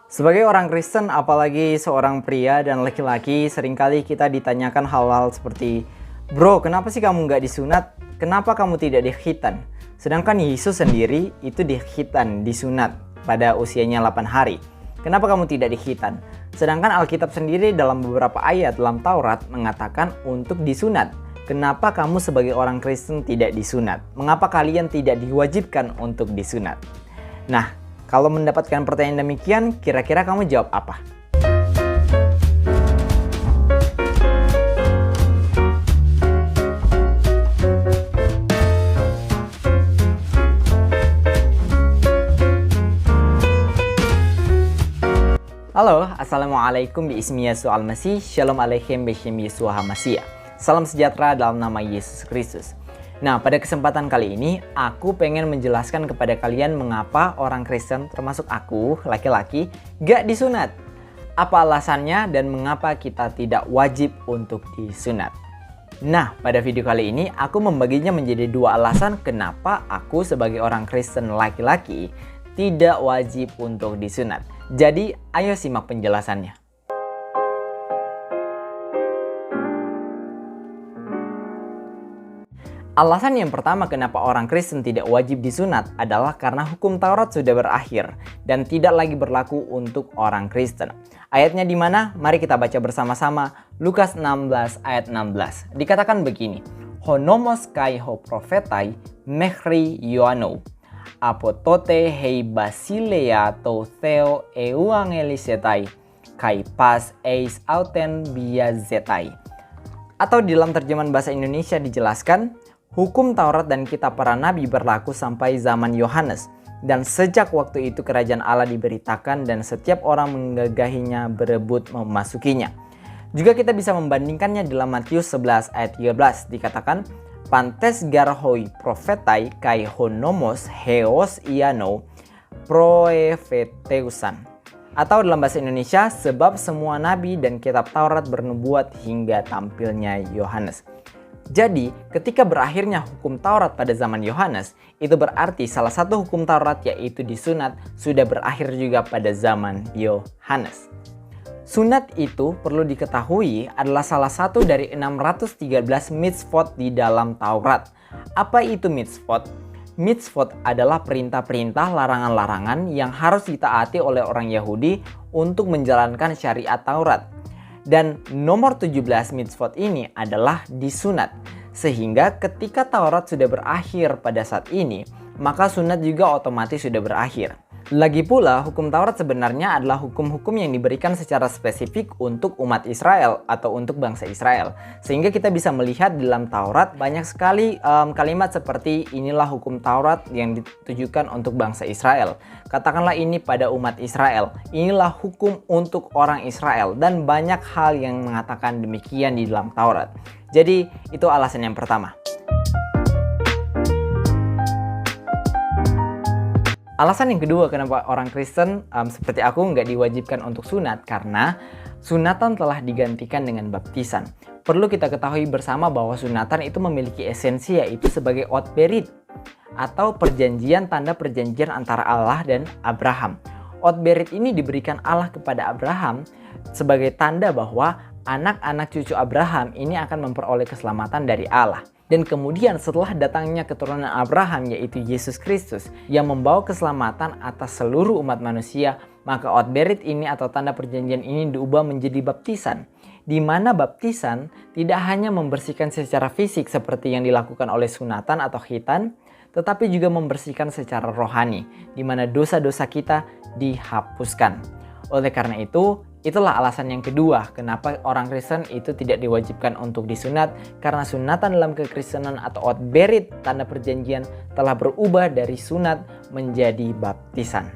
Sebagai orang Kristen, apalagi seorang pria dan laki-laki, seringkali kita ditanyakan hal-hal seperti, "Bro, kenapa sih kamu nggak disunat? Kenapa kamu tidak dikhitan?" Sedangkan Yesus sendiri itu dikhitan, disunat pada usianya 8 hari. Kenapa kamu tidak dikhitan? Sedangkan Alkitab sendiri dalam beberapa ayat dalam Taurat mengatakan untuk disunat. Kenapa kamu sebagai orang Kristen tidak disunat? Mengapa kalian tidak diwajibkan untuk disunat? Nah, kalau mendapatkan pertanyaan demikian, kira-kira kamu jawab apa? Halo, Assalamualaikum biismi Yesus al-Masih, Shalom Aleichem Beshem Yeshua HaMashiach. Salam sejahtera dalam nama Yesus Kristus. Nah, pada kesempatan kali ini, aku pengen menjelaskan kepada kalian mengapa orang Kristen, termasuk aku, laki-laki, gak disunat. Apa alasannya dan mengapa kita tidak wajib untuk disunat. Nah, pada video kali ini, aku membaginya menjadi dua alasan kenapa aku sebagai orang Kristen laki-laki tidak wajib untuk disunat. Jadi, ayo simak penjelasannya. Alasan yang pertama kenapa orang Kristen tidak wajib disunat adalah karena hukum Taurat sudah berakhir dan tidak lagi berlaku untuk orang Kristen. Ayatnya di mana? Mari kita baca bersama-sama. Lukas 16 ayat 16. Dikatakan begini. Honomos kai ho profetai mechri Ioannou. Apotote hei basilea to theo euangelisetai kai pas eis auten biazetai. Atau di dalam terjemahan bahasa Indonesia dijelaskan, hukum Taurat dan kitab para nabi berlaku sampai zaman Yohanes, dan sejak waktu itu kerajaan Allah diberitakan dan setiap orang menggagahinya berebut memasukinya. Juga kita bisa membandingkannya dalam Matius 11 ayat 13 dikatakan, Pantes garhoi profetai kai honomos heos Ioannou proefeteusan. Atau dalam bahasa Indonesia, sebab semua nabi dan kitab Taurat bernubuat hingga tampilnya Yohanes. Jadi, ketika berakhirnya hukum Taurat pada zaman Yohanes, itu berarti salah satu hukum Taurat yaitu disunat sudah berakhir juga pada zaman Yohanes. Sunat itu perlu diketahui adalah salah satu dari 613 mitzvot di dalam Taurat. Apa itu mitzvot? Mitzvot adalah perintah-perintah, larangan-larangan yang harus ditaati oleh orang Yahudi untuk menjalankan syariat Taurat. Dan nomor 17 mitzvot ini adalah disunat. Sehingga ketika Taurat sudah berakhir pada saat ini, maka sunat juga otomatis sudah berakhir. Lagi pula, hukum Taurat sebenarnya adalah hukum-hukum yang diberikan secara spesifik untuk umat Israel atau untuk bangsa Israel. Sehingga kita bisa melihat di dalam Taurat banyak sekali kalimat seperti inilah hukum Taurat yang ditujukan untuk bangsa Israel. Katakanlah ini pada umat Israel. Inilah hukum untuk orang Israel. Dan banyak hal yang mengatakan demikian di dalam Taurat. Jadi itu alasan yang pertama. Alasan yang kedua kenapa orang Kristen seperti aku nggak diwajibkan untuk sunat karena sunatan telah digantikan dengan baptisan. Perlu kita ketahui bersama bahwa sunatan itu memiliki esensi yaitu sebagai ot berit atau perjanjian tanda perjanjian antara Allah dan Abraham. Ot berit ini diberikan Allah kepada Abraham sebagai tanda bahwa anak-anak cucu Abraham ini akan memperoleh keselamatan dari Allah. Dan kemudian setelah datangnya keturunan Abraham yaitu Yesus Kristus yang membawa keselamatan atas seluruh umat manusia, maka ot berit ini atau tanda perjanjian ini diubah menjadi baptisan. Di mana baptisan tidak hanya membersihkan secara fisik seperti yang dilakukan oleh sunatan atau khitan, tetapi juga membersihkan secara rohani, di mana dosa-dosa kita dihapuskan. Oleh karena itu, itulah alasan yang kedua kenapa orang Kristen itu tidak diwajibkan untuk disunat, karena sunatan dalam kekristenan atau ot berit tanda perjanjian telah berubah dari sunat menjadi baptisan.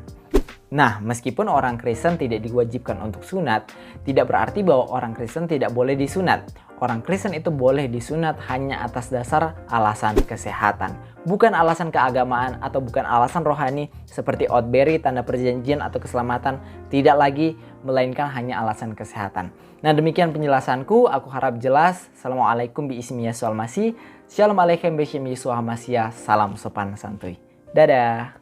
Nah, meskipun orang Kristen tidak diwajibkan untuk sunat, tidak berarti bahwa orang Kristen tidak boleh disunat. Orang Kristen itu boleh disunat hanya atas dasar alasan kesehatan. Bukan alasan keagamaan atau bukan alasan rohani seperti ot berit, tanda perjanjian atau keselamatan. Tidak lagi, melainkan hanya alasan kesehatan. Nah, demikian penjelasanku. Aku harap jelas. Assalamualaikum biismi Yesus al-Masih. Shalom Aleichem Beshem Yeshua HaMashiach. Salam sopan santuy. Dadah.